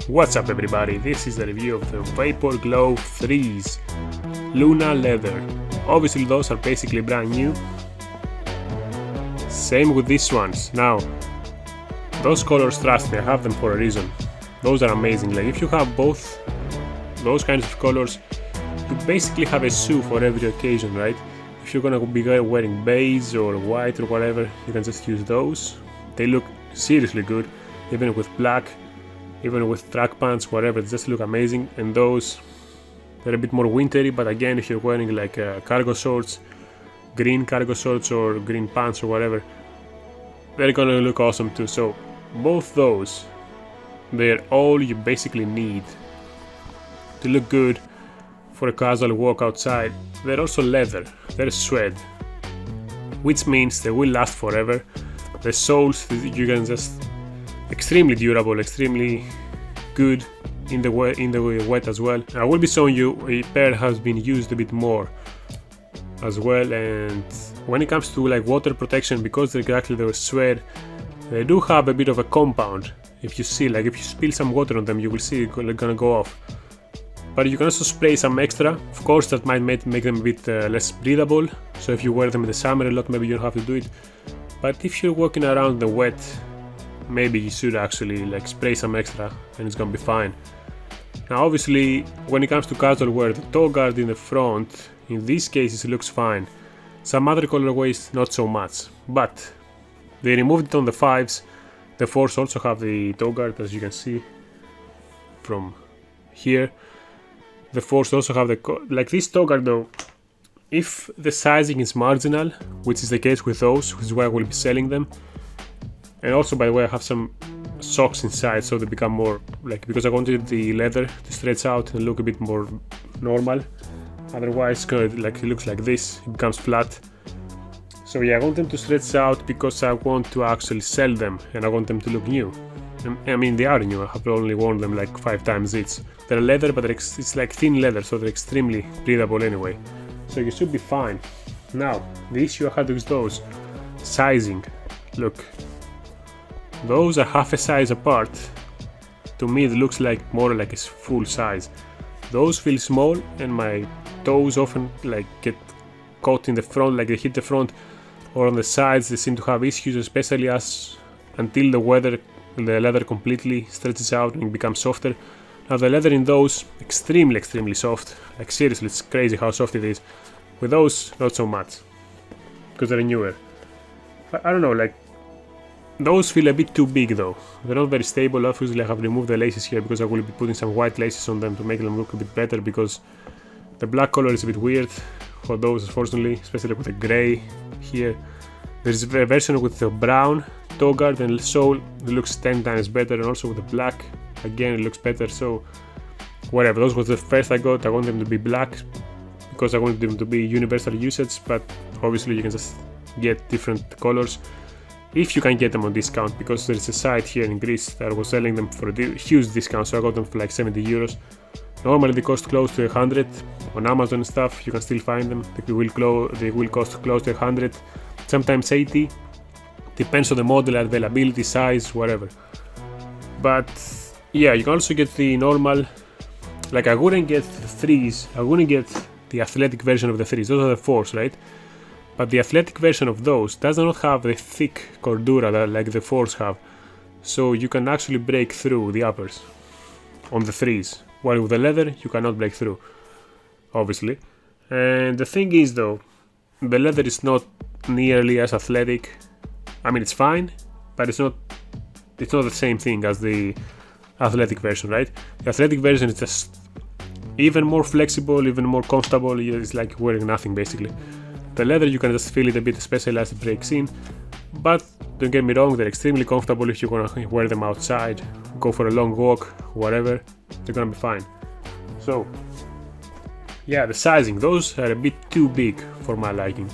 What's up everybody, this is the review of the Vapor Glow 3s Luna Leather. Obviously those are basically brand new. Same with these ones. Now, those colors, trust me, I have them for a reason. Those are amazing. Like if you have both those kinds of colors, you basically have a shoe for every occasion, right? If you're gonna be wearing beige or white or whatever, you can just use those. They look seriously good, even with black, even with track pants, whatever, they just look amazing. And those, they're a bit more wintry, but again, if you're wearing like cargo shorts, green cargo shorts or green pants or whatever, they're gonna look awesome too. So both those, they're all you basically need to look good for a casual walk outside. They're also leather, they're suede, which means they will last forever. The soles, you can just extremely durable, extremely good in the wet as well. I will be showing you a pair has been used a bit more as well, and when it comes to like water protection, because they're suede, they do have a bit of a compound. If you see, like if you spill some water on them, you will see it's gonna go off. But you can also spray some extra. Of course, that might make them a bit less breathable. So if you wear them in the summer a lot, maybe you don't have to do it. But if you're walking around the wet, maybe you should actually like spray some extra and it's gonna be fine. Now obviously, when it comes to casual wear, the toe guard in the front, in these cases it looks fine. Some other colorways, not so much. But they removed it on the 5s. The 4s also have the toe guard, as you can see from here. The 4s also have like this toe guard though. If the sizing is marginal, which is the case with those, which is why I will be selling them. And also, by the way, I have some socks inside, so they become more like, because I wanted the leather to stretch out and look a bit more normal. Otherwise, like it looks like this, it becomes flat. So yeah, I want them to stretch out because I want to actually sell them and I want them to look new. I mean, they are new. I have only worn them like 5 times each. They're leather, but it's like thin leather, so they're extremely breathable anyway. So you should be fine. Now, the issue I had with those, sizing. Look, those are half a size apart. To me, it looks like more like a full size. Those feel small, and my toes often like get caught in the front, like they hit the front, or on the sides. They seem to have issues, especially until the leather completely stretches out and becomes softer. Now the leather in those, extremely soft. Like seriously, it's crazy how soft it is. With those, not so much, because they're newer. I don't know, like those feel a bit too big though. They're not very stable. Obviously, I have removed the laces here because I will be putting some white laces on them to make them look a bit better, because the black color is a bit weird for those, unfortunately, especially with the grey here. There's a version with the brown toe guard and sole, it looks 10 times better, and also with the black, again it looks better. So whatever, those was the first I got. I want them to be black because I wanted them to be universal usage, but obviously you can just get different colors if you can get them on discount, because there's a site here in Greece that was selling them for a huge discount, so I got them for like 70 euros. Normally they cost close to 100 on Amazon and stuff. You can still find them. They will cost close to 100, sometimes 80. Depends on the model, availability, size, whatever. But yeah, you can also get the normal. Like I wouldn't get the 3s. I wouldn't get the athletic version of the 3s. Those are the 4s, right? But the athletic version of those does not have the thick cordura that like the 4s have. So you can actually break through the uppers on the 3s. While with the leather, you cannot break through, obviously. And the thing is though, the leather is not nearly as athletic. I mean, it's fine, but it's not the same thing as the athletic version, right? The athletic version is just even more flexible, even more comfortable. It's like wearing nothing basically. The leather, you can just feel it a bit, especially as it breaks in. But don't get me wrong, they're extremely comfortable if you're gonna wear them outside, go for a long walk, whatever, they're gonna be fine. So yeah, the sizing, those are a bit too big for my liking.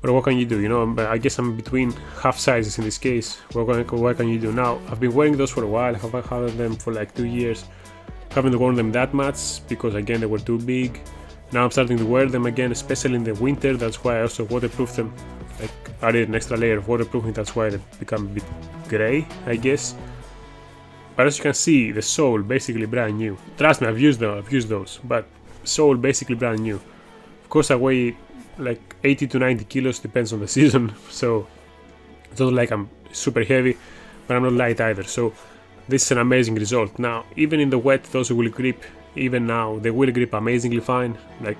But what can you do? You know, I guess I'm between half sizes in this case. What can you do? Now, I've been wearing those for a while. I've had them for like 2 years. Haven't worn them that much because again they were too big. Now I'm starting to wear them again, especially in the winter. That's why I also waterproof them. Like added an extra layer of waterproofing. That's why they become a bit grey, I guess. But as you can see, the sole basically brand new. Trust me, I've used those, but sole basically brand new. Of course, I weigh like 80 to 90 kilos, depends on the season, so it's not like I'm super heavy, but I'm not light either, so this is an amazing result. Now, even in the wet, those will grip, even now, they will grip amazingly fine, like,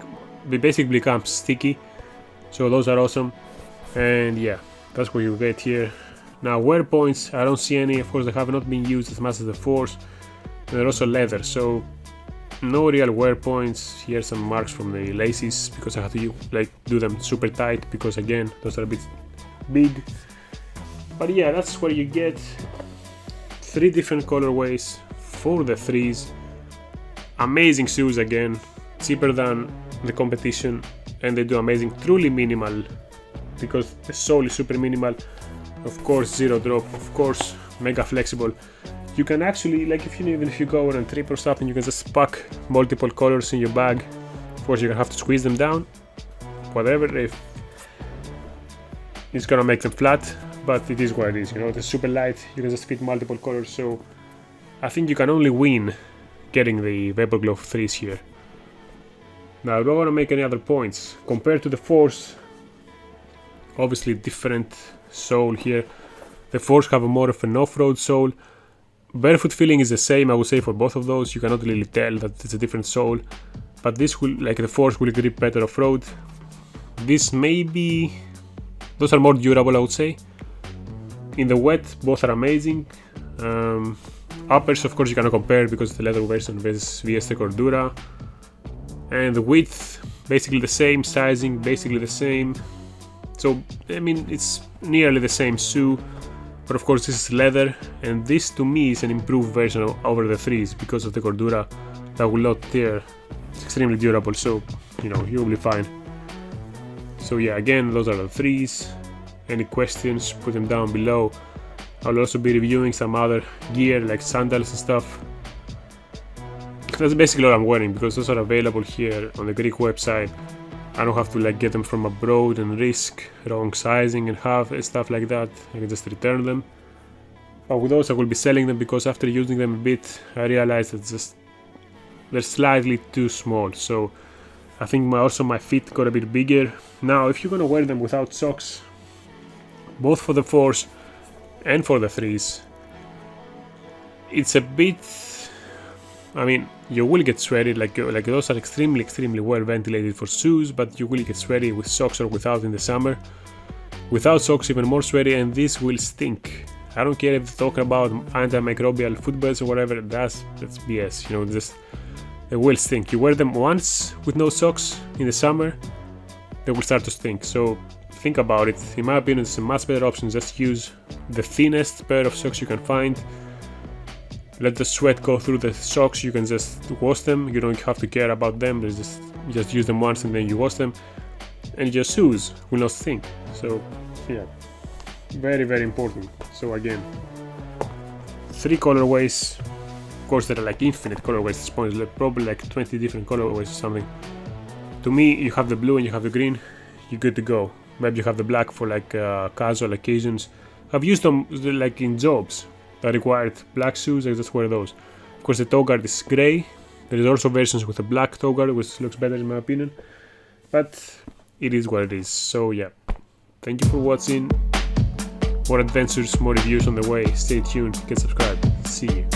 they basically become sticky, so those are awesome, and yeah, that's what you get here. Now, wear points, I don't see any, of course they have not been used as much as the 4s, and they're also leather, so no real wear points. Here's some marks from the laces, because I have to like do them super tight, because again, those are a bit big. But yeah, that's what you get. 3 different colorways for the 3s. Amazing shoes again, cheaper than the competition, and they do amazing, truly minimal, because the sole is super minimal. Of course, zero drop, of course, mega flexible. You can actually, like, even if you go on a trip or something, you can just pack multiple colors in your bag. Of course, you're gonna have to squeeze them down, whatever, if it's gonna make them flat, but it is what it is, you know, they're super light, you can just fit multiple colors, so I think you can only win getting the Vapor Glove 3s here. Now, I don't wanna make any other points. Compared to the 4s, obviously different sole here. The 4s have a more of an off-road sole. Barefoot feeling is the same, I would say, for both of those. You cannot really tell that it's a different sole, but this will, like the 4s, will grip better off-road. This maybe, those are more durable, I would say. In the wet, both are amazing. Uppers, of course, you cannot compare because it's the leather version versus VS Cordura. And the width, basically the same, sizing, basically the same. So, I mean, it's nearly the same shoe. But of course, this is leather, and this to me is an improved version over the 3s because of the Cordura that will not tear. It's extremely durable, so you know, you will be fine. So yeah, again, those are the 3s. Any questions, put them down below. I'll also be reviewing some other gear like sandals and stuff. That's basically all I'm wearing, because those are available here on the Greek website. I don't have to like get them from abroad and risk wrong sizing and have stuff like that. I can just return them. But with those I will be selling them, because after using them a bit I realized that they're slightly too small. So I think also my feet got a bit bigger. Now if you're gonna wear them without socks, both for the 4s and for the 3s, it's a bit, I mean, you will get sweaty, like those are extremely well ventilated for shoes, but you will get sweaty with socks or without in the summer. Without socks, even more sweaty, and this will stink. I don't care if they're talking about antimicrobial footbeds or whatever, that's BS, you know, just, they will stink. You wear them once with no socks in the summer, they will start to stink. So think about it. In my opinion, it's a much better option. Just use the thinnest pair of socks you can find. Let the sweat go through the socks, you can just wash them, you don't have to care about them, you just use them once and then you wash them, and your shoes will not stink. So yeah, very important. So again, 3 colorways, of course there are like infinite colorways at this point, like probably like 20 different colorways or something. To me, you have the blue and you have the green, you're good to go. Maybe you have the black for like casual occasions. I've used them like in jobs that required black shoes, I just wear those. Of course the toe guard is grey. There is also versions with a black toe guard, which looks better in my opinion, but it is what it is. So yeah, thank you for watching. More adventures, more reviews on the way. Stay tuned, get subscribed. See you.